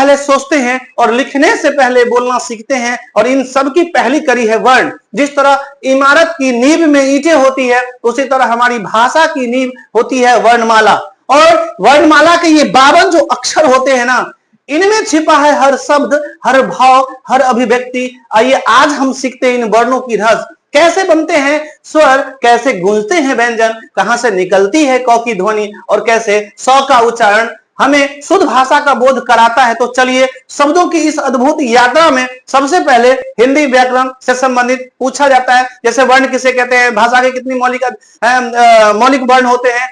पहले सोचते हैं और लिखने से पहले बोलना सीखते हैं, और इन सब की पहली कड़ी है वर्ण। जिस तरह इमारत की नींव में ईंटें होती है, उसी तरह हमारी भाषा की नींव होती है वर्णमाला। और वर्णमाला के ये 52 जो अक्षर होते हैं ना, इनमें छिपा है हर शब्द, हर भाव, हर अभिव्यक्ति। आइए आज हम सीखते हैं इन वर्णों की रस, कैसे बनते हैं स्वर, कैसे गूंजते हैं व्यंजन, कहां से निकलती है क की ध्वनि, और कैसे स का उच्चारण हमें शुद्ध भाषा का बोध कराता है। तो चलिए शब्दों की इस अद्भुत यात्रा में सबसे पहले हिंदी व्याकरण से संबंधित पूछा जाता है। जैसे वर्ण किसे कहते हैं, भाषा के कितनी मौलिक वर्ण होते हैं,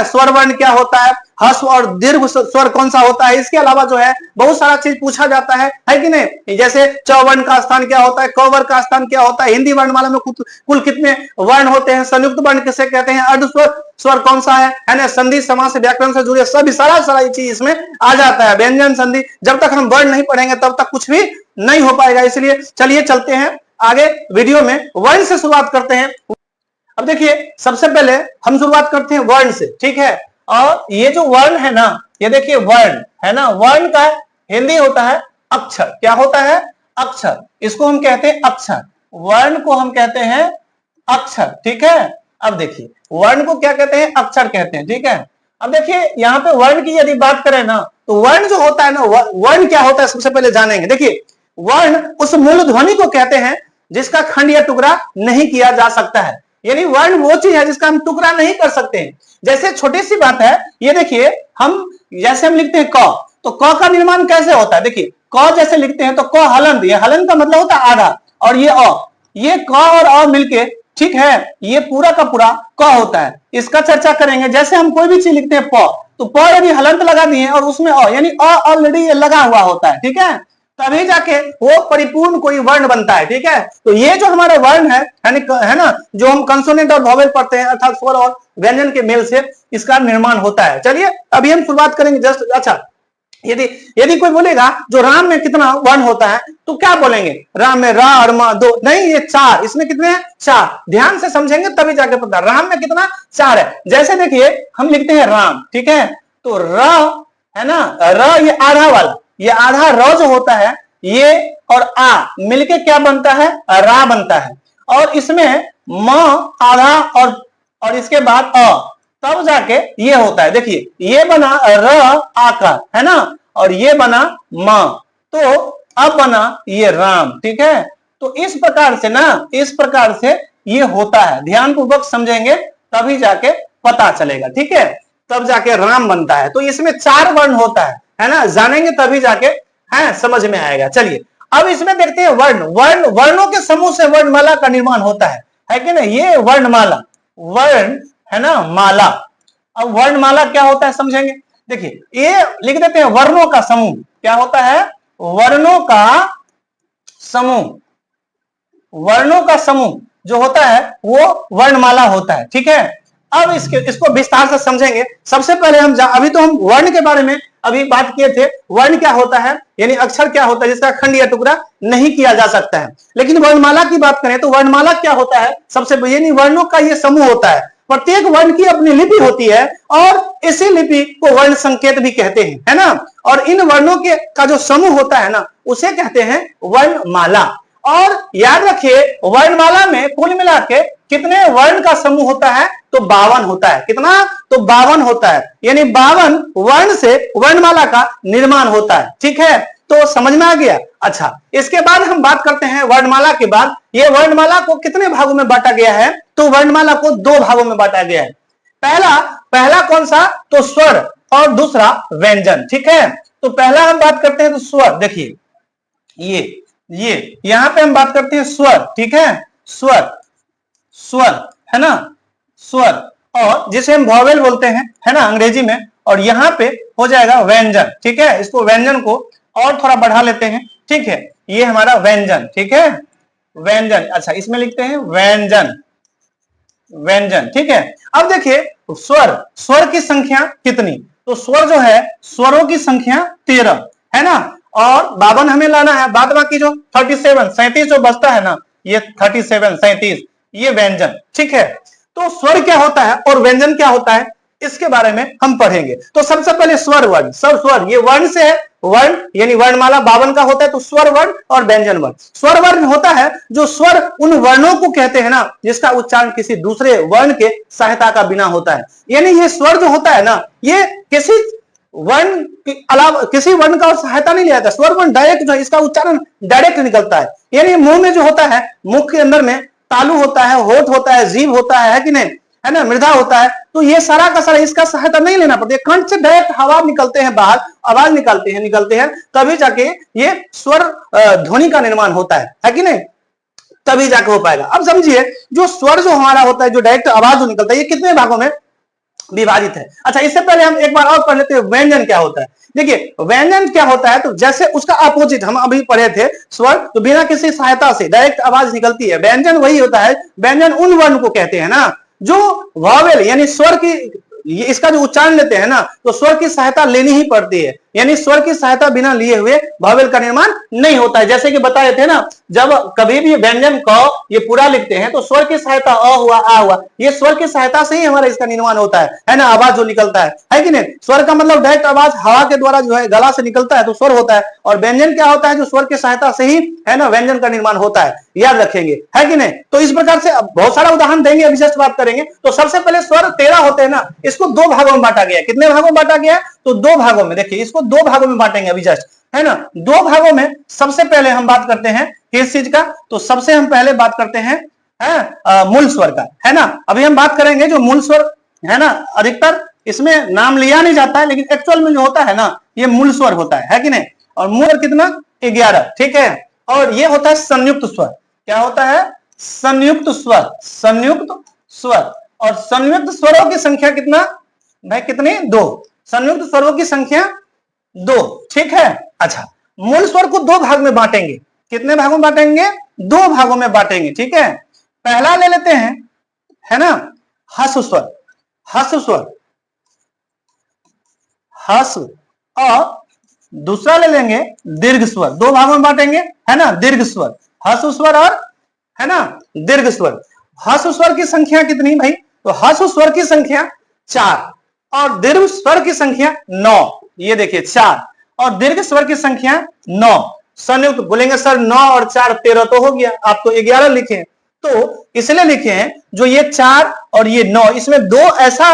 स्वर वर्ण क्या होता है, ह्रस्व और दीर्घ स्वर कौन सा होता है। इसके अलावा जो है बहुत सारा चीज पूछा जाता है कि नहीं। जैसे च वर्ण का स्थान क्या होता है, क वर्ण का स्थान क्या होता है, हिंदी वर्णमाला में कुल कितने वर्ण होते हैं, संयुक्त वर्ण किसे कहते हैं, अर्ध स्वर कौन सा है ना, संधि समास व्याकरण से जुड़े सभी सारा ये चीज इसमें आ जाता है। व्यंजन संधि, जब तक हम वर्ण नहीं पढ़ेंगे तब तक कुछ भी नहीं हो पाएगा। इसलिए चलिए चलते हैं आगे वीडियो में, वर्ण से शुरुआत करते हैं। अब देखिए सबसे पहले हम शुरुआत करते हैं वर्ण से, ठीक है। और ये जो वर्ण है ना, ये देखिए वर्ण है ना, वर्ण का हिंदी होता है अक्षर। क्या होता है, अक्षर। इसको हम कहते हैं अक्षर, वर्ण को हम कहते हैं अक्षर, ठीक है। अब देखिए वर्ण को क्या कहते हैं, अक्षर कहते हैं, ठीक है। अब देखिए यहाँ पे वर्ण की यदि बात करें ना, तो वर्ण जो होता है ना, वर्ण क्या होता है सबसे पहले जानेंगे। देखिए वर्ण उस मूल ध्वनि को कहते हैं जिसका खंड या टुकड़ा नहीं किया जा सकता है। यानी वर्ण वो चीज है जिसका हम टुकड़ा नहीं कर सकते हैं। जैसे छोटी सी बात है, ये देखिए जैसे हम लिखते हैं क, तो क का निर्माण कैसे होता है। देखिए क जैसे लिखते हैं तो क हलंत, ये हलंत का मतलब होता है आधा, और ये अ, ये क और अ मिलके, ठीक है, ये पूरा का पूरा क होता है। इसका चर्चा करेंगे। जैसे हम कोई भी चीज लिखते हैं प, तो प यदि हलंत लगा दिए और उसमें अ, यानी अ ऑलरेडी लगा हुआ होता है, ठीक है, तभी जाके वो परिपूर्ण कोई वर्ण बनता है, ठीक है। तो ये जो हमारे वर्ण है ना, जो हम कंसोनेंट और वॉवेल पढ़ते हैं, अर्थात स्वर और व्यंजन के मेल से इसका निर्माण होता है। चलिए अभी हम शुरुआत करेंगे जस्ट। अच्छा, यदि कोई बोलेगा जो राम में कितना वर्ण होता है, तो क्या बोलेंगे, राम में रा और मा दो नहीं, ये चार। इसमें कितने हैं, चार। ध्यान से समझेंगे तभी जाके पता, राम में कितना, चार है। जैसे देखिए हम लिखते हैं राम, ठीक है, तो र है ना, र ये आधा वाला, ये आधा र जो होता है, ये और आ मिलके क्या बनता है, रा बनता है। और इसमें म आधा और इसके बाद अ, तब जाके ये होता है। देखिए ये बना र आकार, है ना, और ये बना म, तो अब बना ये राम, ठीक है। तो इस प्रकार से ना, इस प्रकार से ये होता है। ध्यान पूर्वक समझेंगे तभी जाके पता चलेगा, ठीक है, तब जाके राम बनता है। तो इसमें चार वर्ण होता है ना, जानेंगे तभी जाके समझ में आएगा। चलिए अब इसमें देखते हैं वर्णों के समूह से वर्णमाला का निर्माण होता है कि नहीं। ये वर्णमाला, वर्ण है ना, माला। अब वर्णमाला क्या होता है समझेंगे। देखिए ये लिख देते हैं वर्णों का समूह। क्या होता है, वर्णों का समूह। वर्णों का समूह जो होता है वो वर्णमाला होता है, ठीक है। अब इसको विस्तार से समझेंगे। सबसे पहले अभी तो हम वर्ण के बारे में अभी बात किए थे। वर्ण क्या होता है, यानी अक्षर क्या होता है जिसका खंड या टुकड़ा नहीं किया जा सकता है। लेकिन वर्णमाला की बात करें तो वर्णमाला क्या होता है, सबसे यानी वर्णों का ये समूह होता है। प्रत्येक वर्ण की अपनी लिपि होती है और इसी लिपि को वर्ण संकेत भी कहते हैं, है ना। और इन वर्णों के का जो समूह होता है ना, उसे कहते हैं वर्णमाला। और याद रखिए वर्णमाला में कुल मिला के कितने वर्ण का समूह होता है, तो 52 होता है। कितना, तो 52 होता है। यानी 52 वर्ण से वर्णमाला का निर्माण होता है, ठीक है। तो समझ में आ गया। अच्छा, इसके बाद हम बात करते हैं वर्णमाला के बाद ये वर्णमाला को कितने भागों में बांटा गया है, तो वर्णमाला को 2 भागों में बांटा गया है। पहला कौन सा, तो स्वर, और दूसरा व्यंजन, ठीक है। तो पहला हम बात करते हैं तो स्वर। देखिए ये यहां पे हम बात करते हैं स्वर, ठीक है, स्वर है ना, स्वर, और जिसे हम वॉवेल बोलते हैं, है ना, अंग्रेजी में। और यहां पे हो जाएगा व्यंजन, ठीक है। इसको व्यंजन को और थोड़ा बढ़ा लेते हैं, ठीक है। ये हमारा व्यंजन, ठीक है, व्यंजन। अच्छा, इसमें लिखते हैं व्यंजन, ठीक है। अब देखिए स्वर की संख्या कितनी, तो स्वर जो है, स्वरों की संख्या 13 है ना। और 52 हमें लाना है, बाद बाकी जो 37 जो बचता है ना, ये 37 ये व्यंजन, ठीक है। तो स्वर क्या होता है और व्यंजन क्या होता है, इसके बारे में हम पढ़ेंगे। तो सबसे पहले स्वर वर्ण, सब स्वर, ये वर्ण से है, वर्ण यानी वर्णमाला 52 का होता है, तो स्वर वर्ण और व्यंजन वर्ण। स्वर वर्ण होता है जो स्वर उन वर्णों को कहते हैं ना जिसका उच्चारण किसी दूसरे वर्ण के सहायता का बिना होता है। यानी ये स्वर जो होता है ना, ये किसी वर्ण के अलावा किसी वर्ण का और सहायता नहीं लिया जाता। स्वर वर्ण डायरेक्ट जो है, इसका उच्चारण डायरेक्ट निकलता है। यानी मुंह में जो होता है, मुख के अंदर में तालु होता है, होठ होता है, जीभ होता है कि नहीं, है ना, मृदा होता है, तो ये सारा का सारा इसका सहायता नहीं लेना पड़ता है। कंठ से डायरेक्ट हवा निकलते हैं बाहर, आवाज निकलते हैं, तभी जाके ये स्वर ध्वनि का निर्माण होता है कि नहीं, तभी जाके हो पाएगा। अब समझिए, जो स्वर जो हमारा होता है, जो डायरेक्ट आवाज जो निकलता है, ये कितने भागों में विभाजित है। अच्छा, इससे पहले हम एक बार और पढ़ लेते हैं व्यंजन क्या होता है। देखिए व्यंजन क्या होता है, तो जैसे उसका अपोजिट हम अभी पढ़े थे स्वर, तो बिना किसी सहायता से डायरेक्ट आवाज निकलती है। व्यंजन वही होता है, व्यंजन उन वर्ण को कहते हैं ना जो वॉवेल यानी स्वर की, इसका जो उच्चारण लेते हैं ना, तो स्वर की सहायता लेनी ही पड़ती है। यानी स्वर की सहायता बिना लिए हुए वॉवेल का निर्माण नहीं होता है। जैसे कि बताए थे ना, जब कभी भी व्यंजन क ये पूरा लिखते हैं तो स्वर की सहायता अ हुआ, आ हुआ, ये स्वर की सहायता से ही हमारा इसका निर्माण होता है ना, आवाज जो निकलता है कि नहीं। स्वर का मतलब डायरेक्ट आवाज हवा के द्वारा जो है गला से निकलता है तो स्वर होता है, और व्यंजन क्या होता है, जो स्वर की सहायता से ही है ना व्यंजन का निर्माण होता है, याद रखेंगे, है कि नहीं। तो इस प्रकार से बहुत सारा उदाहरण देंगे, अभी जस्ट बात करेंगे। तो सबसे पहले स्वर 13 होते हैं ना, इसको 2 भागों में बांटा गया है। कितने भागों में बांटा गया है, तो 2 भागों में। देखिए इसको 2 भागों में बांटेंगे अभी जस्ट, है ना, 2 भागों में। सबसे पहले हम बात करते हैं किस चीज का, तो सबसे हम पहले बात करते हैं मूल स्वर का, है ना। अभी हम बात करेंगे जो मूल स्वर है ना, अधिकतर इसमें नाम लिया नहीं जाता है, लेकिन एक्चुअल में जो होता है ना, ये मूल स्वर होता है कि नहीं। और मूल कितना, 11, ठीक है। और ये होता है संयुक्त स्वर। क्या होता है, संयुक्त स्वर, संयुक्त स्वर। और संयुक्त स्वरों की संख्या कितना भाई, कितनी, 2। संयुक्त स्वरों की संख्या 2, ठीक है। अच्छा, मूल स्वर को 2 भाग में बांटेंगे। कितने भागों में बांटेंगे, 2 भागों में बांटेंगे, ठीक है। पहला ले लेते हैं, है ना, हस्व स्वर, हस्व स्वर, हस्व, और दूसरा ले लेंगे दीर्घ स्वर। 2 भागों में बांटेंगे, है ना, दीर्घ स्वर, हस्व स्वर और है ना दीर्घ स्वर। हस्व स्वर की संख्या कितनी भाई, तो हस्व स्वर की संख्या 4 और दीर्घ स्वर की संख्या 9। ये देखिए 4 और दीर्घ स्वर की संख्या 9। संयुक्त बोलेंगे सर 9 और 4 13 तो हो गया, आप तो 11 लिखे, तो इसलिए लिखे हैं जो ये 4 और ये 9, इसमें 2 ऐसा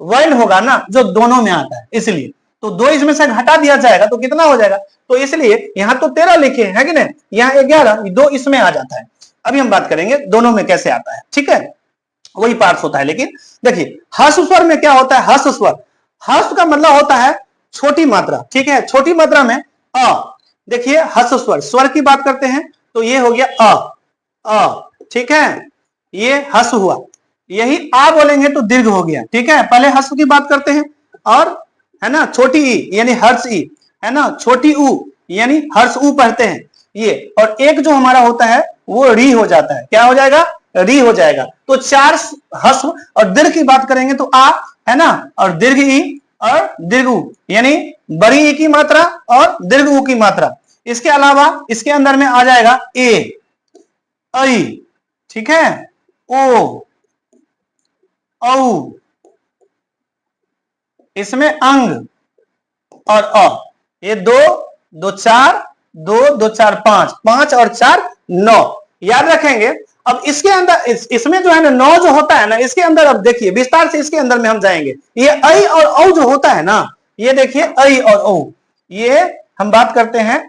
वर्ण होगा ना जो दोनों में आता है, इसलिए तो 2 इसमें से घटा दिया जाएगा तो कितना हो जाएगा, तो इसलिए यहां तो 13 लिखे है कि नहीं, यहाँ 11, 2 इसमें आ जाता है। अभी हम बात करेंगे दोनों में कैसे आता है, ठीक है, वही पार्ट्स होता है। लेकिन देखिए हस्व स्वर में क्या होता है, हस्व स्वर, हस्व का मतलब होता है छोटी मात्रा, ठीक है, छोटी मात्रा में अ। देखिए हस्व स्वर, स्वर की बात करते हैं तो ये हो गया अ, ठीक है, ये हस्व हुआ। यही आ बोलेंगे तो दीर्घ हो गया, ठीक है। पहले हस्व की बात करते हैं, और है ना छोटी ई यानी हर्ष ई, है ना, छोटी ऊ यानी हर्ष ऊ पढ़ते हैं ये, और एक जो हमारा होता है वो री हो जाता है, क्या हो जाएगा, री हो जाएगा। तो 4 हस्व, और दीर्घ की बात करेंगे तो आ, है ना, और दीर्घ ई और दीर्घ ऊ, यानी बड़ी ई की मात्रा और दीर्घ ऊ की मात्रा। इसके अलावा इसके अंदर में आ जाएगा ए, आई, ठीक है, ओ, औ, इसमें अंग और अ, ये 2 2 4 2 2 4 5, 5 और 4 9, याद रखेंगे। अब इसके अंदर इसमें जो है ना 9 जो होता है ना, इसके अंदर अब देखिए विस्तार से इसके अंदर में हम जाएंगे। ये ऐ और औ जो होता है ना, ये देखिए ऐ और औ, ये हम बात करते हैं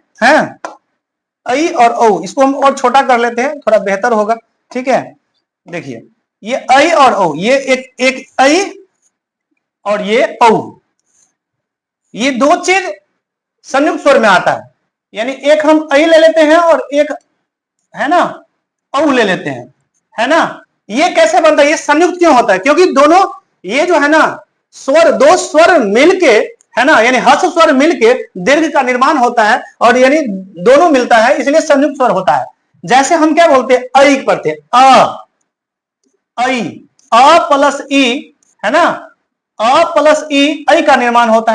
ऐ और औ, इसको हम और छोटा कर लेते हैं, थोड़ा बेहतर होगा, ठीक है। देखिए ये ऐ और औ, ये एक ऐ और ये औ, ये 2 चीज संयुक्त स्वर में आता है। यानी एक हम ऐ ले लेते हैं और एक है ना औ ले लेते हैं, है ना। ये कैसे बनता है, ये संयुक्त क्यों होता है, क्योंकि दोनों ये जो है ना स्वर, 2 स्वर मिलके, है ना, यानी हस्व स्वर मिलके दीर्घ का निर्माण होता है, और यानी दोनों मिलता है, इसलिए संयुक्त स्वर होता है। जैसे हम क्या बोलते हैं, ऐ पढ़ते हैं, ऐ, अ प्लस ई, है ना, अ प्लस ई ऐ का निर्माण होता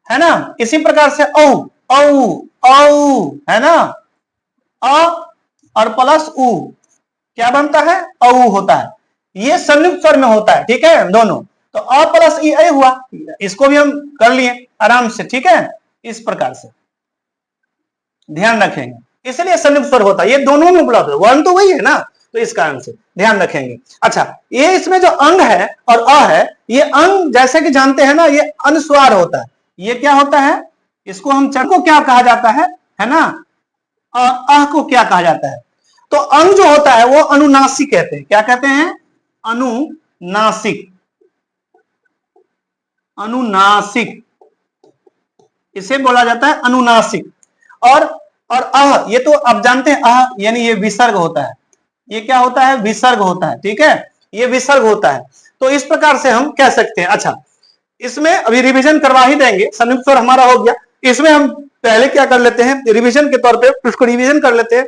है ना। इसी प्रकार से औ, औ, है ना, अ और प्लस उ क्या बनता है, औ होता है। ये संयुक्त स्वर में होता है, ठीक है दोनों। तो अ प्लस ई ऐ हुआ, इसको भी हम कर लिए आराम से, ठीक है, इस प्रकार से ध्यान रखेंगे, इसलिए संयुक्त स्वर होता है, ये दोनों में उपलब्ध है, वर्ण तो वही है ना, तो इस कारण से ध्यान रखेंगे। अच्छा, ये इसमें जो अंग है और अ है, ये अंग जैसे कि जानते हैं ना, ये अनुस्वार होता है, ये क्या होता है, इसको हम चढ़ को क्या कहा जाता है ना, अ को क्या कहा जाता है, तो अंग जो होता है वो अनुनासिक कहते हैं, क्या कहते हैं, अनुनासिक, अनुनासिक, इसे बोला जाता है अनुनासिक। और अह, ये तो आप जानते हैं, अह यानी ये विसर्ग होता है, ये क्या होता है, विसर्ग होता है, ठीक है, ये विसर्ग होता है, तो इस प्रकार से हम कह सकते हैं। अच्छा, इसमें अभी रिवीजन करवा ही देंगे, संयुक्त स्वर हमारा हो गया, इसमें हम पहले क्या कर लेते हैं, रिवीजन के तौर पे उसको रिवीजन कर लेते हैं,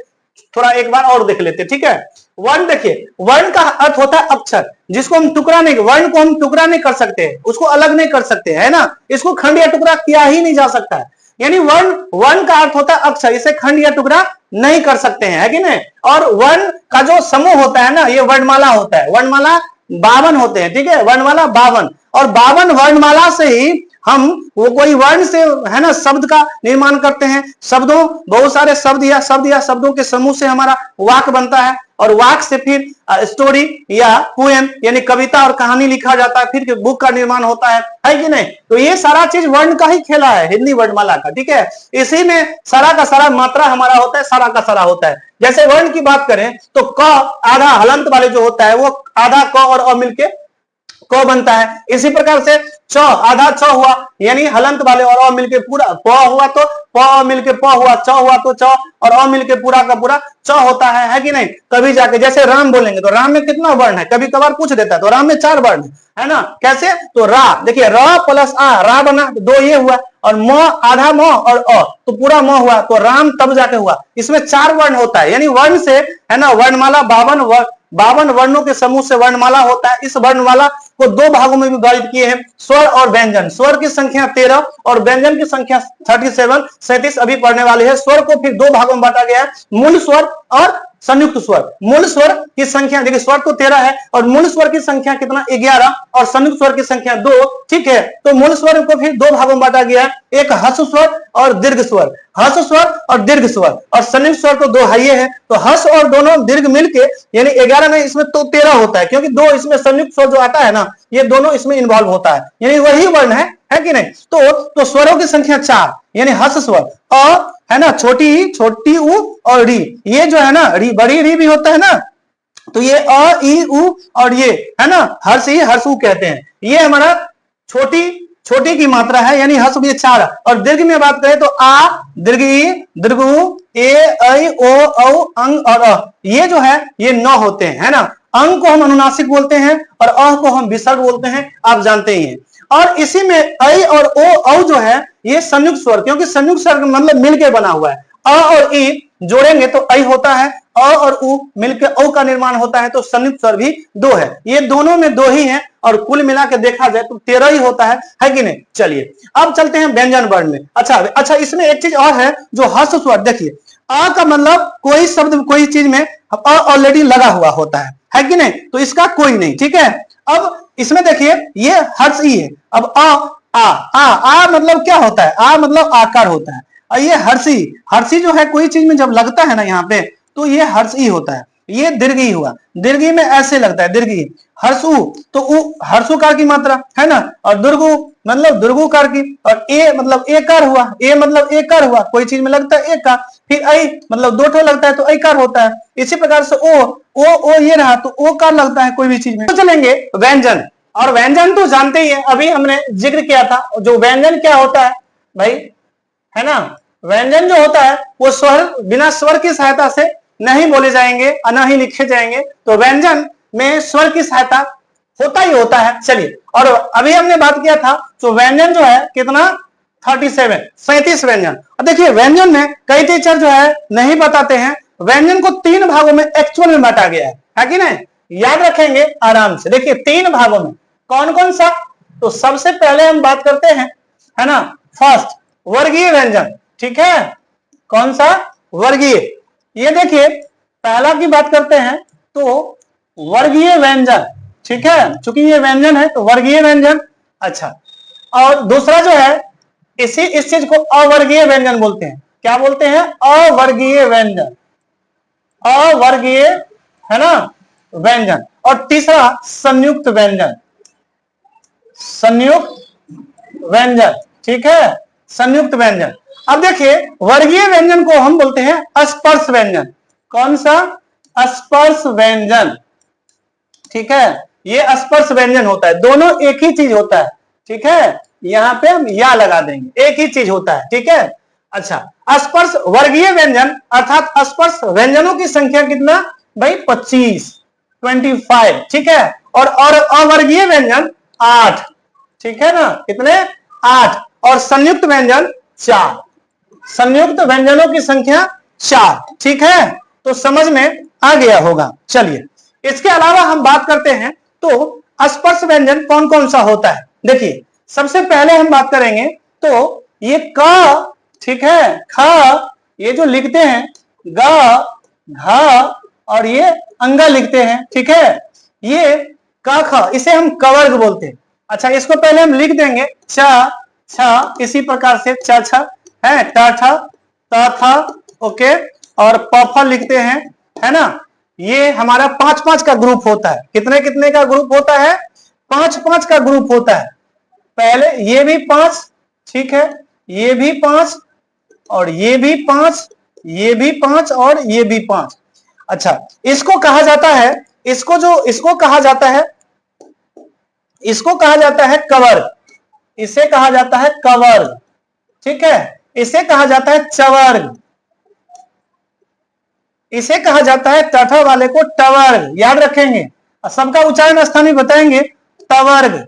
थोड़ा एक बार और देख लेते हैं, ठीक है। वर्ण देखिए, वर्ण का अर्थ होता है अक्षर, जिसको हम टुकड़ा नहीं, वर्ण को हम टुकड़ा नहीं कर सकते, उसको अलग नहीं कर सकते, है ना, इसको खंड या टुकड़ा किया ही नहीं जा सकता है, यानी वर्ण, वर्ण का अर्थ होता है अक्षर, इसे खंड या टुकड़ा नहीं कर सकते हैं, है कि नहीं। और वर्ण का जो समूह होता है ना, ये वर्णमाला होता है, वर्णमाला 52 होते हैं, ठीक है, वर्णमाला 52, और 52 वर्णमाला से ही हम वो कोई वर्ण से, है ना, शब्द का निर्माण करते हैं, शब्दों, बहुत सारे शब्द या शब्दों के समूह से हमारा वाक्य बनता है, और वाक्य से फिर स्टोरी या पोएम यानी कविता और कहानी लिखा जाता है, फिर बुक का निर्माण होता है कि नहीं। तो ये सारा चीज वर्ण का ही खेला है, हिंदी वर्णमाला का, ठीक है, इसी में सारा का सारा मात्रा हमारा होता है, सारा का सारा होता है। जैसे वर्ण की बात करें तो क आधा हलंत वाले जो होता है वो आधा क और अ मिलके क बनता है, इसी प्रकार से च आधा छ हुआ, यानी हलंत वाले और अ मिलके पूरा, प हुआ तो प मिलके प हुआ, च हुआ तो च, और अ मिलके पूरा का पूरा च होता है कि नहीं। कभी जाके जैसे राम बोलेंगे तो राम में कितना वर्ण है, कभी कभार पूछ देता है, तो राम में 4 वर्ण है ना, कैसे, तो रा, देखिए र प्लस आ, रा बना, 2 ये हुआ, और म आधा म और अ तो पूरा म हुआ, तो राम तब जाके हुआ, इसमें 4 वर्ण होता है, यानी वर्ण से, है ना, वर्णमाला 52 वर्णों के समूह से वर्णमाला होता है। इस वर्णमाला को 2 भागों में विभाजित किए हैं, स्वर और व्यंजन, स्वर की संख्या 13 और व्यंजन की संख्या 37 अभी पढ़ने वाले हैं। स्वर को फिर 2 भागों में बांटा गया है, मूल स्वर और संयुक्त स्वर। मूल स्वर की संख्या देखिए, स्वर तो 13 है और मूल स्वर की संख्या कितना 11 और संयुक्त स्वर की संख्या 2, ठीक है। तो मूल स्वर को फिर 2 भागों में बांटा गया है, एक हर्ष स्वर और दीर्घ स्वर, हर्ष स्वर और दीर्घ स्वर, और संयुक्त स्वर तो 2 है है, तो हर्ष और दोनों दीर्घ मिलके यानी 11 में, इसमें तो 13 होता है, क्योंकि 2 इसमें संयुक्त स्वर जो आता है ना, ये दोनों इसमें इन्वॉल्व होता है, यानी वही वर्ण है कि नहीं। तो स्वरों की संख्या 4, यानी हर्ष स्वर, अ है ना, छोटी उ और री, ये जो है ना, री बड़ी री भी होता है ना, तो ये अ ई उ और ये है ना हर्ष ई हर्ष उ कहते हैं, ये हमारा छोटी की मात्रा है, यानी हर्ष ये 4। और दीर्घ में बात करें तो आ, दीर्घ ई, दीर्घ उ, ए ऐ ओ औ अंग और अ, ये जो है ये 9 होते हैं, है ना। अंग को हम अनुनासिक बोलते हैं और अ को हम विसर्ग बोलते हैं, आप जानते ही हैं। और इसी में ऐ और ओ औ जो है ये संयुक्त स्वर, क्योंकि संयुक्त स्वर मतलब मिलकर बना हुआ है, अ और ई जोड़ेंगे तो ऐ होता है, अ और उ मिलकर औ का निर्माण होता है, तो संयुक्त स्वर भी 2 है, ये दोनों में 2 ही हैं, और कुल मिला के देखा जाए तो 13 ही होता है कि नहीं। चलिए अब चलते हैं व्यंजन वर्ण में। अच्छा, इसमें एक चीज और है जो हर्ष स्वर, देखिए अ का मतलब कोई शब्द कोई चीज में अ ऑलरेडी लगा हुआ होता है कि नहीं, तो इसका कोई नहीं, ठीक है। अब इसमें देखिए ये हर्ष ई है, अब आ मतलब क्या होता है, आ मतलब आकार होता है, और ये हर्षी जो है कोई चीज में जब लगता है ना यहाँ पे, तो ये हर्षी होता है, ये दीर्घी हुआ, दीर्घी में ऐसे लगता है, दीर्घी हर्षु, तो उ हर्षुकार की मात्रा है ना, और दुर्गु मतलब दुर्गुकार की, और ए मतलब एकार हुआ, ए मतलब एकार हुआ, कोई चीज में लगता है एकार, फिर ऐ मतलब 2 ठो लगता है तो ऐकार होता है। इसी प्रकार से ओ ये रहा तो ओ कार लगता है कोई भी चीज में। तो चलेंगे व्यंजन, और व्यंजन तो जानते ही है, अभी हमने जिक्र किया था, जो व्यंजन क्या होता है भाई, है ना, व्यंजन जो होता है वो स्वर बिना स्वर की सहायता से नहीं बोले जाएंगे और न ही लिखे जाएंगे, तो व्यंजन में स्वर की सहायता होता ही होता है। चलिए, और अभी हमने बात किया था तो व्यंजन जो है कितना 37 व्यंजन। और देखिए व्यंजन में कई टीचर जो है नहीं बताते हैं, व्यंजन को 3 भागों में एक्चुअल में बांटा गया है कि नहीं, याद रखेंगे आराम से। देखिए 3 भागों में कौन कौन सा, तो सबसे पहले हम बात करते हैं, है ना, फर्स्ट वर्गीय व्यंजन, ठीक है, कौन सा, वर्गीय। ये देखिए पहला की बात करते हैं तो वर्गीय व्यंजन, ठीक है, चूंकि ये व्यंजन है तो वर्गीय व्यंजन। अच्छा, और दूसरा जो है इस चीज को अवर्गीय व्यंजन बोलते हैं। क्या बोलते हैं? अवर्गीय व्यंजन, अवर्गीय, है ना, व्यंजन। और तीसरा संयुक्त व्यंजन, संयुक्त व्यंजन, ठीक है, संयुक्त व्यंजन। अब देखिए वर्गीय व्यंजन को हम बोलते हैं स्पर्श व्यंजन। कौन सा? स्पर्श व्यंजन, ठीक है, ये स्पर्श व्यंजन होता है, दोनों एक ही चीज होता है, ठीक है, यहां पे हम या लगा देंगे, एक ही चीज होता है, ठीक है। अच्छा, स्पर्श वर्गीय व्यंजन अर्थात स्पर्श व्यंजनों की संख्या कितना भाई? 25, ठीक है। और अवर्गीय व्यंजन 8, ठीक है ना, कितने? 8। और संयुक्त व्यंजन 4, संयुक्त व्यंजनों की संख्या 4, ठीक है। तो समझ में आ गया होगा। चलिए इसके अलावा हम बात करते हैं तो स्पर्श व्यंजन कौन कौन सा होता है। देखिए सबसे पहले हम बात करेंगे तो ये क, ठीक है, ख, ये जो लिखते हैं ग, घ और ये अंगा लिखते हैं, ठीक है, ये क ख, इसे हम कवर्ग बोलते हैं। अच्छा, इसको पहले हम लिख देंगे च छ, इसी प्रकार से च छ है, ट ठ, त थ, ओके, और प फ लिखते हैं, है ना। ये हमारा 5-5 का ग्रुप होता है। कितने कितने का ग्रुप होता है? 5-5 का ग्रुप होता है। पहले ये भी 5, ठीक है, ये भी 5 और ये भी 5, ये भी 5 और ये भी 5। अच्छा, इसको कहा जाता है, इसको कहा जाता है, इसको कहा जाता है कवर्ग, इसे कहा जाता है कवर्ग, ठीक है, इसे कहा जाता है चवर्ग, इसे कहा जाता है तठ वाले को टवर्ग, याद रखेंगे। सबका उच्चारण स्थान भी बताएंगे, टवर्ग।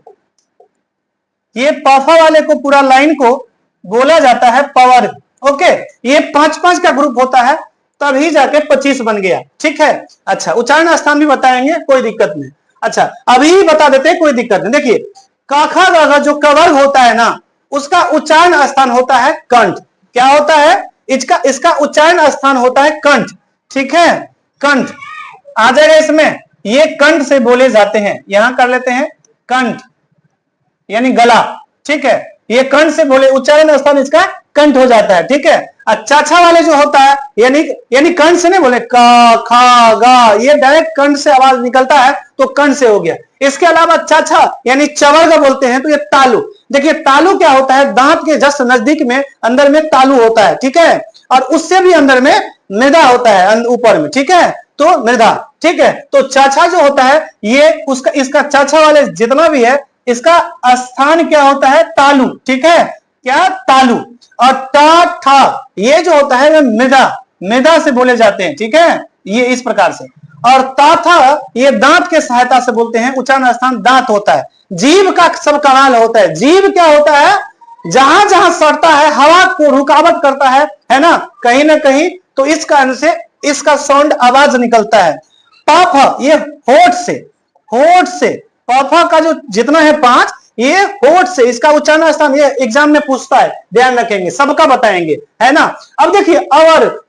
ये पफा वाले को पूरा लाइन को बोला जाता है पवर्ग, ओके। ये 5-5 का ग्रुप होता है, तभी जाके 25 बन गया, ठीक है। अच्छा, उच्चारण स्थान भी बताएंगे, कोई दिक्कत नहीं। अच्छा, अभी बता देते हैं, कोई दिक्कत नहीं। देखिए काखा गागा जो कवर्ग होता है ना, उसका उच्चारण स्थान होता है कंठ। क्या होता है? इसका उच्चारण स्थान होता है कंठ, ठीक है, कंठ आ जाएगा इसमें। ये कंठ से बोले जाते हैं, यहां कर लेते हैं कंठ यानी गला, ठीक है, ये कंठ से बोले, उच्चारण स्थान इसका कंठ हो जाता है, ठीक है। अच्छा वाले जो होता है यानी कंठ से नहीं बोले का खा गा, ये डायरेक्ट कंठ से आवाज निकलता है तो कंठ से हो गया। इसके अलावा चाचा यानी चवर्ग बोलते हैं तो ये तालु। देखिए तालु क्या होता है? दांत के जस्ट नजदीक में अंदर में तालु होता है, ठीक है, और उससे भी अंदर में मृदा होता है ऊपर में, ठीक है, तो मृदा, ठीक है। तो चाचा जो होता है ये उसका इसका चाचा वाले जितना भी है इसका स्थान क्या होता है? तालु, ठीक है, क्या? तालु। और टा ठा ये जो होता है मृदा से बोले जाते हैं, ठीक है, ये इस प्रकार से। और ता था ये दांत के सहायता से बोलते हैं, उच्चारण स्थान दांत होता है। जीभ का सब कमाल होता है। जीभ क्या होता है? जहां जहां सड़ता है हवा को रुकावट करता है ना कहीं, तो इस कारण से इसका साउंड आवाज निकलता है। पाफ ये होठ से पाफा का जो जितना है 5 ये होठ से, इसका उच्चारण स्थान ये एग्जाम में पूछता है, ध्यान रखेंगे, सबका बताएंगे, है ना। अब देखिए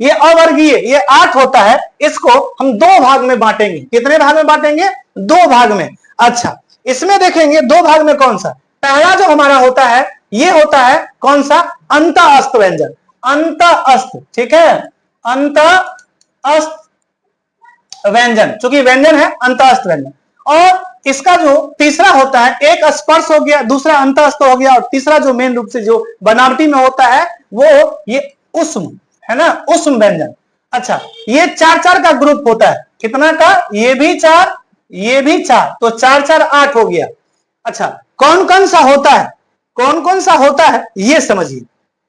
ये अवर्गीय ये 8 होता है, इसको हम 2 भाग में बांटेंगे। कितने भाग में बांटेंगे? 2 भाग में। अच्छा, इसमें देखेंगे 2 भाग में कौन सा? पहला जो हमारा होता है ये होता है कौन सा? अंत-अस्त व्यंजन, अंत-अस्त, ठीक है, अंत-अस्त व्यंजन, चूंकि व्यंजन है अंत-अस्त व्यंजन। और इसका जो तीसरा होता है, एक स्पर्श हो गया, दूसरा अंत-अस्त हो गया, और तीसरा जो मेन रूप से जो बनावटी में होता है वो ये उष्म, है ना, उष्म व्यंजन। अच्छा, ये 4-4 का ग्रुप होता है। कितना का? ये भी 4, ये भी 4, तो 4-4 8 हो गया। अच्छा, कौन कौन सा होता है? कौन कौन सा होता है ये समझिए।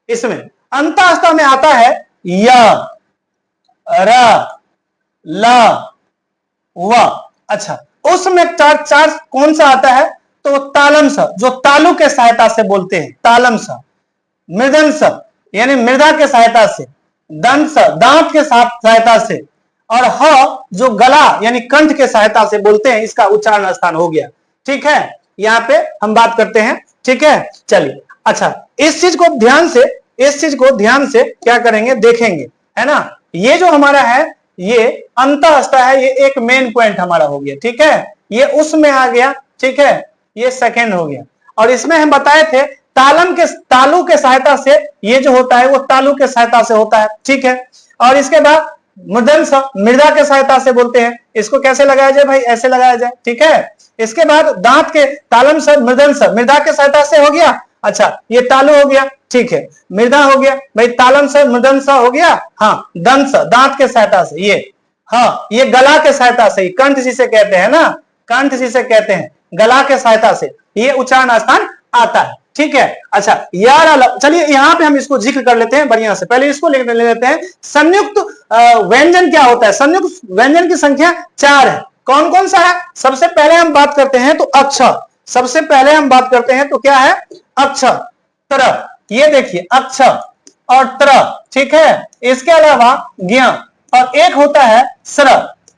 इसमें अंत-अस्त में आता है य, र, ल, व। अच्छा, उसमें 4 कौन सा आता है? तो तालम सा, जो तालु के सहायता से बोलते हैं, तालम सा। मृदन सा यानी मृदा के सहायता से, दंत सा दांत के सहायता से, और ह जो गला यानी कंठ के सहायता से बोलते हैं, इसका उच्चारण स्थान हो गया, ठीक है। यहाँ पे हम बात करते हैं, ठीक है। चलिए, अच्छा, इस चीज को ध्यान से क्या करेंगे, देखेंगे, है ना। ये जो हमारा है ये अंतःस्थ है, ये एक मेन पॉइंट हमारा हो गया, ठीक है। ये उसमें आ गया, ठीक है, ये सेकंड हो गया। और इसमें हम बताए थे तालु के सहायता से ये जो होता है वो तालु के सहायता से होता है, ठीक है। और इसके बाद मृदंश मृदा के सहायता से बोलते हैं, इसको कैसे लगाया जाए भाई, ऐसे लगाया जाए, ठीक है। इसके बाद दांत के तालम से मृदंश मृदा के सहायता से हो गया, अच्छा ये तालु हो गया, ठीक है। मृदा हो गया भाई, तालम से मृदंश हो गया, हाँ दंश दांत के सहायता से, ये हाँ ये गला के सहायता से, कंठ जिसे कहते हैं ना, कंठ जिसे कहते हैं, गला के सहायता से ये उच्चारण स्थान आता है, ठीक है। अच्छा यार चलिए यहाँ पे हम इसको जिक्र कर लेते हैं बढ़िया से, पहले इसको ले लेते हैं। संयुक्त व्यंजन क्या होता है, संयुक्त व्यंजन की संख्या 4 है, कौन कौन सा है। सबसे पहले हम बात करते हैं तो अक्षर, सबसे पहले हम बात करते हैं तो क्या है, अक्षर त्र, ये देखिए अक्षर और त्र, ठीक है। इसके अलावा ज्ञ और एक होता है स्र,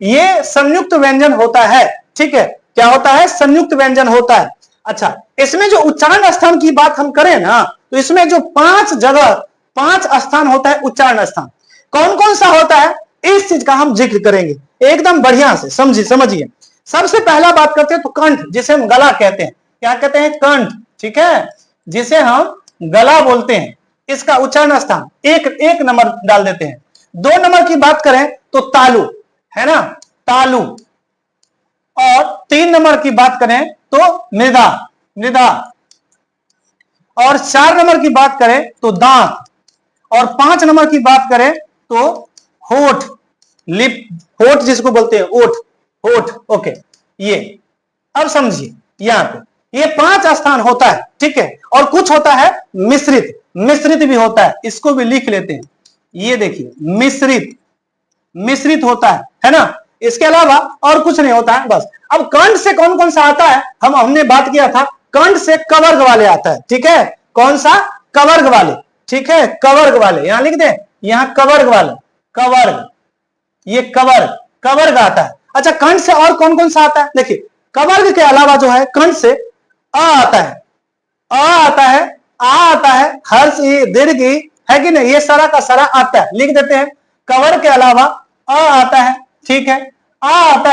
ये संयुक्त व्यंजन होता है, ठीक है। क्या होता है, संयुक्त व्यंजन होता है। अच्छा इसमें जो उच्चारण स्थान की बात हम करें ना, तो इसमें जो 5 जगह 5 स्थान होता है उच्चारण स्थान, कौन कौन सा होता है इस चीज का हम जिक्र करेंगे एकदम बढ़िया से, समझिए। सबसे पहला बात करते हैं तो कंठ, जिसे हम गला कहते हैं, क्या कहते हैं, कंठ, ठीक है, जिसे हम गला बोलते हैं, इसका उच्चारण स्थान एक नंबर डाल देते हैं। 2 नंबर की बात करें तो तालु, है ना, तालु। और 3 नंबर की बात करें तो मृदा, मृदा। और 4 नंबर की बात करें तो दांत। और 5 नंबर की बात करें तो होठ, लिप, होठ जिसको बोलते हैं ओठ, होठ, ओके। ये अब समझिए यहां पे ये 5 स्थान होता है, ठीक है। और कुछ होता है मिश्रित, मिश्रित भी होता है, इसको भी लिख लेते हैं, ये देखिए मिश्रित, मिश्रित होता है ना। इसके अलावा और कुछ नहीं होता है बस। अब कंठ से कौन कौन सा आता है, हमने बात किया था, कंठ से कवर्ग वाले आता है, ठीक है। कौन सा, कवर्ग वाले, ठीक है, कवर्ग वाले, यहां लिख दें, यहां कवर्ग वाले, कवर्ग, ये कवर्ग, कवर्ग आता है। अच्छा कंठ से और कौन कौन सा आता है, देखिए कवर्ग के अलावा जो है कंठ से अ आता है, अ आता है, आ आता है, हर्ष दीर्घ है कि नहीं, ये सारा का सारा आता है, लिख देते हैं। कवर्ग के अलावा अ आता है, ठीक है, आ आता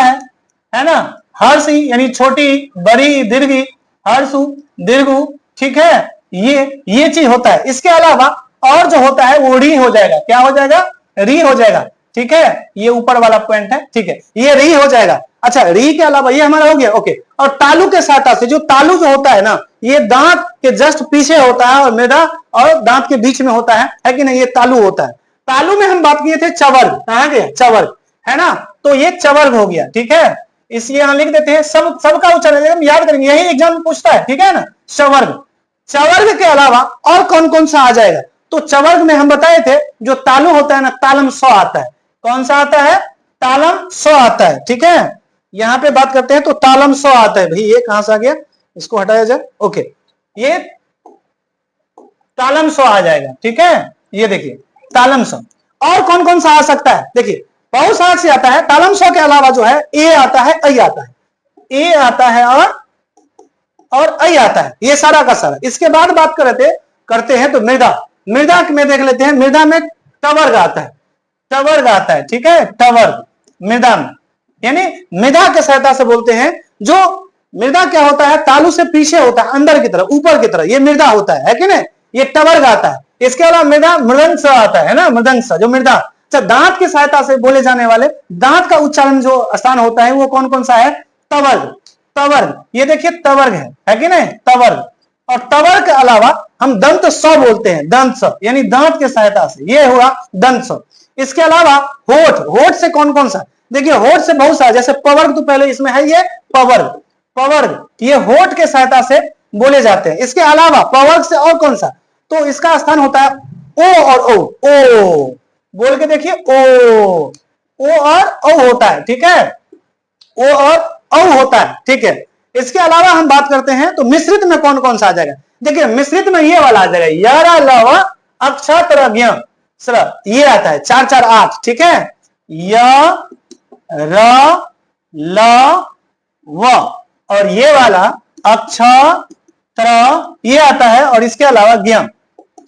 है ना, हर्ष यानी छोटी बड़ी दीर्घी, हर्षु दीर्घु, ठीक है, ये चीज होता है। इसके अलावा और जो होता है वो री हो जाएगा, क्या हो जाएगा, री हो जाएगा, ठीक है, ये ऊपर वाला पॉइंट है, ठीक है, ये री हो जाएगा। अच्छा री के अलावा ये हमारा हो गया, ओके। और तालु के सहायता से, जो तालु जो होता है ना, ये दांत के जस्ट पीछे होता है और मृदा और दांत के बीच में होता है कि नहीं, ये तालु होता है। तालु में हम बात किए थे चवर्ग, कहां गया, चवर्ग, है ना, तो ये चवर्ग हो गया, ठीक है। इस यहां लिख देते हैं, सबका उच्चारण हम याद करेंगे, यही एग्जाम पूछता है, ठीक है ना, चवर्ग। चवर्ग के अलावा और कौन कौन सा आ जाएगा, तो चवर्ग में हम बताए थे जो तालु होता है ना, तालम सौ आता है, कौन सा आता है, तालम सौ आता है, ठीक है। यहां पे बात करते हैं तो तालम सौ आता है, भाई ये कहां से आ गया, इसको हटाया जाए, ओके, ये तालम सौ आ जाएगा, ठीक है, ये देखिए तालम सौ। और कौन कौन सा आ सकता है, देखिए बहुत सारा से आता है, तालम सौ के अलावा जो है ए आता है, ऐ आता है, ए आता है और ऐ आता है, ये सारा का सारा। इसके बाद बात करते हैं तो मृदा, मृदा में देख लेते हैं, मृदा में टवर्ग आता है, टवर्ग आता है, ठीक है, टवर्ग मृदा में, यानी मृदा के सहायता से बोलते हैं। जो मृदा क्या होता है, तालु से पीछे होता है, अंदर की तरफ, ऊपर की तरफ, ये मृदा होता है कि नहीं, ये टवर्ग आता है। इसके अलावा मृदा मृदंश आता है ना, मृदंश जो मृदा। अच्छा दांत की सहायता से बोले जाने वाले, दांत का उच्चारण जो स्थान होता है वो कौन कौन सा है, तवर्ग, तवर्ग, ये देखिए तवर्ग है कि नहीं, तवर्ग। और तवर्ग के अलावा हम दंत स बोलते हैं, दंत स यानी दांत के सहायता से, ये हुआ दंत स। इसके अलावा होठ, होठ से कौन कौन सा, देखिए होठ से बहुत सारा, जैसे पवर्ग तो पहले इसमें है, ये पवर्ग, पवर्ग ये होठ के सहायता से बोले जाते हैं। इसके अलावा पवर्ग से और कौन सा, तो इसका स्थान होता है ओ और ओ, ओ बोल के देखिए, ओ और औ होता है, ठीक है, ओ और औ होता है, ठीक है। इसके अलावा हम बात करते हैं तो मिश्रित में कौन कौन सा आ जाएगा, देखिए मिश्रित में ये वाला आ जाएगा, यारा लव अक्षर ये आता है 4 4 8, ठीक है, य र ल व, और ये वाला अक्षर ये आता है, और इसके अलावा ज्ञ,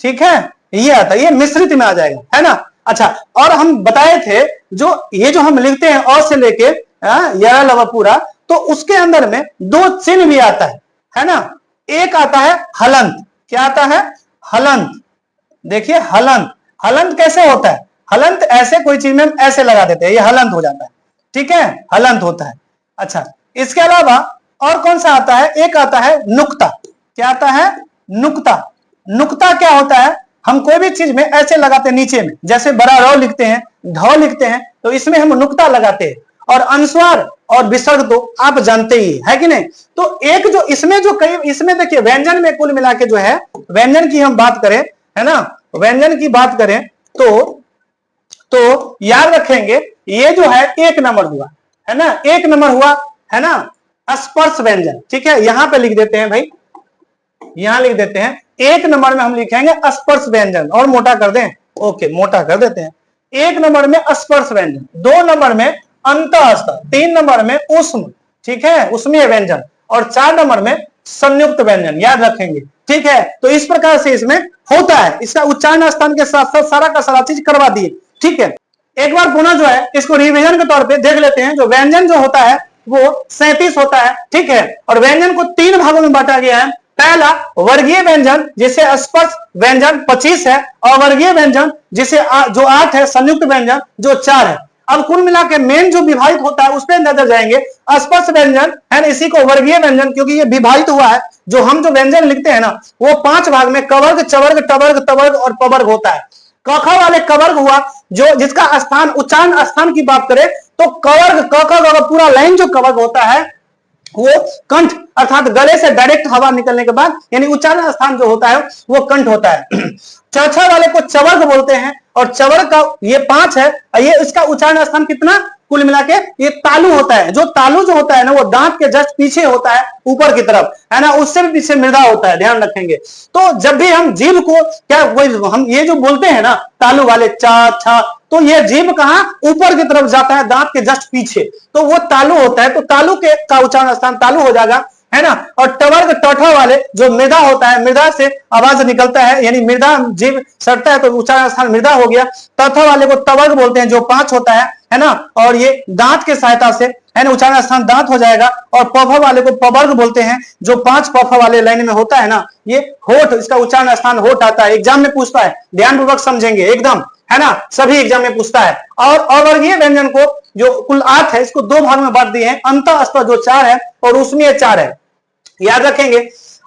ठीक है, ये आता है, ये मिश्रित में आ जाएगा, है ना। अच्छा, और हम बताए थे जो हम लिखते हैं अ से लेके य लव पूरा, तो उसके अंदर में दो चिन्ह भी आता है ना। एक आता है हलंत। क्या आता है? हलंत। देखिए हलंत, हलंत कैसे होता है? हलंत ऐसे कोई चीज में ऐसे लगा देते हैं, ये हलंत हो जाता है, ठीक है, हलंत होता है। अच्छा, इसके अलावा और कौन सा आता है? एक आता है नुक्ता। क्या आता है? नुक्ता। नुक्ता क्या होता है? हम कोई भी चीज में ऐसे लगाते हैं नीचे में, जैसे बड़ा र लिखते हैं, ढ लिखते हैं, तो इसमें हम नुक्ता लगाते हैं। और अनुस्वार और विसर्ग तो आप जानते ही है कि नहीं। तो एक जो इसमें देखिए व्यंजन में कुल मिला के जो है, व्यंजन की हम बात करें, है ना, व्यंजन की बात करें तो याद रखेंगे, ये जो है एक नंबर हुआ, है ना, एक नंबर हुआ, है ना, स्पर्श व्यंजन। ठीक है, यहां पे लिख देते हैं भाई, यहां लिख देते हैं, एक नंबर में हम लिखेंगे स्पर्श व्यंजन, और मोटा कर दें, ओके मोटा कर देते हैं। एक नंबर में स्पर्श व्यंजन, दो नंबर में अंतःस्थ, तीन नंबर में उष्म, ठीक है, उष्मीय व्यंजन, और चार नंबर में संयुक्त व्यंजन, याद रखेंगे। ठीक है, तो इस प्रकार से इसमें होता है। इसका उच्चारण स्थान के साथ साथ सारा का सारा चीज करवा दिए। ठीक है, एक बार पुनः जो है इसको रिवीजन के तौर पे देख लेते हैं। जो व्यंजन जो होता है वो 37 होता है। ठीक है, और व्यंजन को तीन भागों में बांटा गया है। पहला वर्गीय व्यंजन जिसे स्पर्श व्यंजन 25 है, अवर्गीय व्यंजन जिसे जो 8 है, संयुक्त व्यंजन जो 4 है। अब कुल मिला के मेन जो विभाजित होता है उस पर नजर जाएंगे। स्पर्श व्यंजन है ना, इसी को वर्गीय व्यंजन, क्योंकि ये विभाजित हुआ है। जो हम जो व्यंजन लिखते हैं ना, वो 5 भाग में कवर्ग, चवर्ग, टवर्ग, तवर्ग और पवर्ग होता है। कख वाले कवर्ग हुआ, जो जिसका स्थान, उच्चारण स्थान की बात करें तो कवर्ग, क पूरा लाइन जो कवर्ग होता है वो कंठ, अर्थात गले से डायरेक्ट हवा निकलने के बाद, यानी उच्चारण स्थान जो होता है वो कंठ होता है। चौथा वाले को चवर्ग बोलते हैं, और चवर्ग का ये 5 है, ये इसका उच्चारण स्थान कितना कुल मिला के ये तालु होता है। जो तालु जो होता है ना, वो दांत के जस्ट पीछे होता है, ऊपर की तरफ, है ना, उससे भी पीछे मृदा होता है, ध्यान रखेंगे। तो जब भी हम जीभ को क्या हम ये जो बोलते हैं ना तालु वाले चा छा, तो ये जीभ कहां ऊपर की तरफ जाता है, दांत के जस्ट पीछे, तो वो तालु होता है। तो तालु के का उच्चारण स्थान तालु हो जाएगा, है ना। और टवर्ग टठा वाले जो मृदा होता है, मृदा से आवाज निकलता है, यानी मृदा जीभ सटता है तो उच्चारण स्थान मृदा हो गया। तथा वाले को तवर्ग बोलते हैं, जो 5 होता है ना, और ये दांत के सहायता से, है ना, उच्चारण स्थान दांत हो जाएगा। और पफ वाले को पवर्ग बोलते हैं, जो 5 पफ वाले लाइन में होता है ना, ये होठ, इसका उच्चारण स्थान होठ आता है। एग्जाम में पूछता है, ध्यान पूर्वक समझेंगे एकदम, है ना, सभी एग्जाम में पूछता है। और अवर्गीय व्यंजन को जो कुल 8 है, इसको 2 भाग में बांट दिए हैं। अंतःस्थ जो 4 है और उसमें 4 है, याद रखेंगे।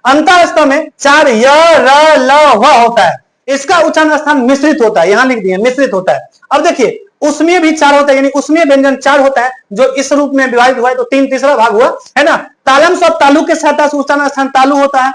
अंतःस्थ में 4 य र ल व होता है, इसका उच्चारण स्थान मिश्रित होता है, यहां लिख दिए मिश्रित होता है। अब देखिए उसमें भी 4 होता है, यानी उसमें व्यंजन 4 होता है, जो इस रूप में विभाजित हुआ है, तो 3 तीसरा भाग हुआ, है ना। तालम सब तालु के साथ उच्चारण स्थान तालु होता है,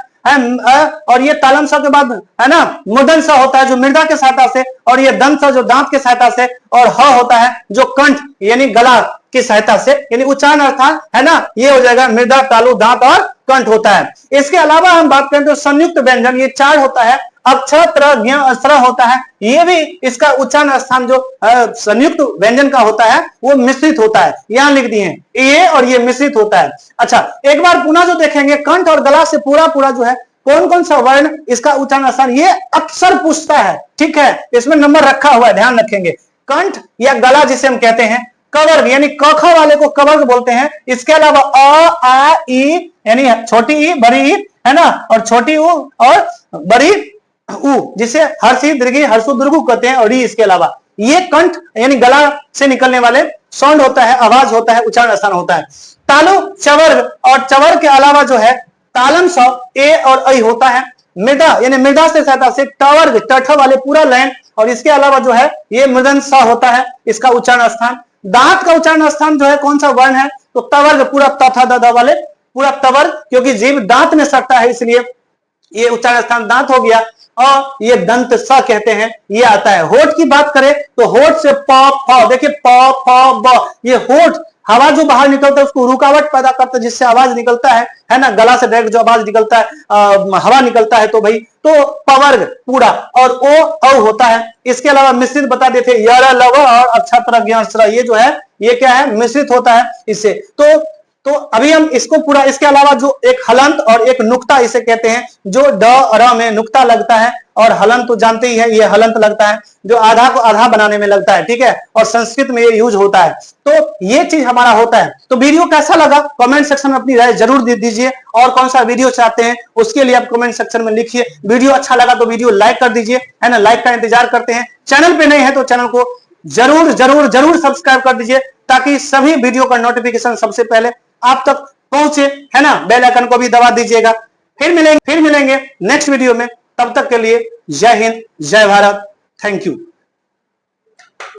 और ये तालम स के बाद, है ना, मूर्धन स होता है जो मृदा के सहायता से, और ये दंत स जो दांत के सहायता से, और ह होता है जो कंठ यानी गला की सहायता से, यानी उच्चारण अर्थात, है ना, ये हो जाएगा मृदा, तालु, दांत और कंठ होता है। इसके अलावा हम बात करें तो संयुक्त व्यंजन ये 4 होता है। अक्षर, त्र, ज्ञ, अस्त्र होता है, ये भी इसका उच्चारण स्थान जो संयुक्त व्यंजन का होता है वो मिश्रित होता है, यहां लिख दिए हैं ये, और ये मिश्रित होता है। अच्छा, एक बार पुनः जो देखेंगे, कंठ और गला से पूरा जो है कौन कौन सा वर्ण इसका उच्चारण स्थान, ये अक्सर पूछता है। ठीक है, इसमें नंबर रखा हुआ है, ध्यान रखेंगे। कंठ या गला जिसे हम कहते हैं, कवर्ग यानी कख वाले को कवर्ग बोलते हैं। इसके अलावा अ, आ, ई यानी छोटी ई, बड़ी ई, है ना, और छोटी ऊ और बड़ी ऊ, जिसे हर्षी, दीर्घी, हर्षु, दीर्घु कहते हैं, और ई इसके अलावा ये कंठ यानी गला से निकलने वाले साउंड होता है, आवाज होता है, उच्चारण स्थान होता है। तालु, चवर्ग, और चवर्ग के अलावा जो है तालम स ए और ऐ होता है। मृदा यानी मृदा से सहायता से टवर्ग, टठ वाले पूरा लाइन, और इसके अलावा जो है ये मृदन स होता है, इसका उच्चारण स्थान। दांत का उच्चारण स्थान जो है कौन सा वर्ण है, तो तवर्ग, पूरा तथा ददा वाले पूरा तवर्ग, क्योंकि जीव दांत में सटता है इसलिए ये उच्चारण स्थान दांत हो गया। और ये दंत स कहते हैं, ये आता है। होठ की बात करें तो होठ से प फ, देखिए प फ ब, ये होठ हवा जो बाहर निकलता है उसको रुकावट पैदा करता है, जिससे आवाज निकलता है ना, गला से डायरेक्ट जो आवाज निकलता है, हवा निकलता है, तो भाई तो पवर्ग पूरा, और ओ औ होता है। इसके अलावा मिश्रित बता देते यर, लव और अक्षर, ज्ञ, ये जो है ये क्या है, मिश्रित होता है इससे। तो अभी हम इसको पूरा, इसके अलावा जो एक हलंत और एक नुक्ता इसे कहते हैं, जो ड र में नुक्ता लगता है और हलन तो जानते ही है, ये हलंत लगता है जो आधा को आधा बनाने में लगता है, ठीक है, और संस्कृत में ये यूज होता है। तो ये चीज हमारा होता है। तो वीडियो कैसा लगा कमेंट सेक्शन में अपनी राय जरूर दीजिए, और कौन सा वीडियो चाहते हैं उसके लिए आप कमेंट सेक्शन में लिखिए। वीडियो अच्छा लगा तो वीडियो लाइक कर दीजिए, है ना, लाइक का इंतजार करते हैं। चैनल पे नए हैं तो चैनल को जरूर जरूर जरूर सब्सक्राइब कर दीजिए, ताकि सभी वीडियो का नोटिफिकेशन सबसे पहले आप तक पहुंचे, है ना। बेल आइकन को भी दबा दीजिएगा। फिर मिलेंगे नेक्स्ट वीडियो में। तब तक के लिए जय हिंद, जय भारत, थैंक यू।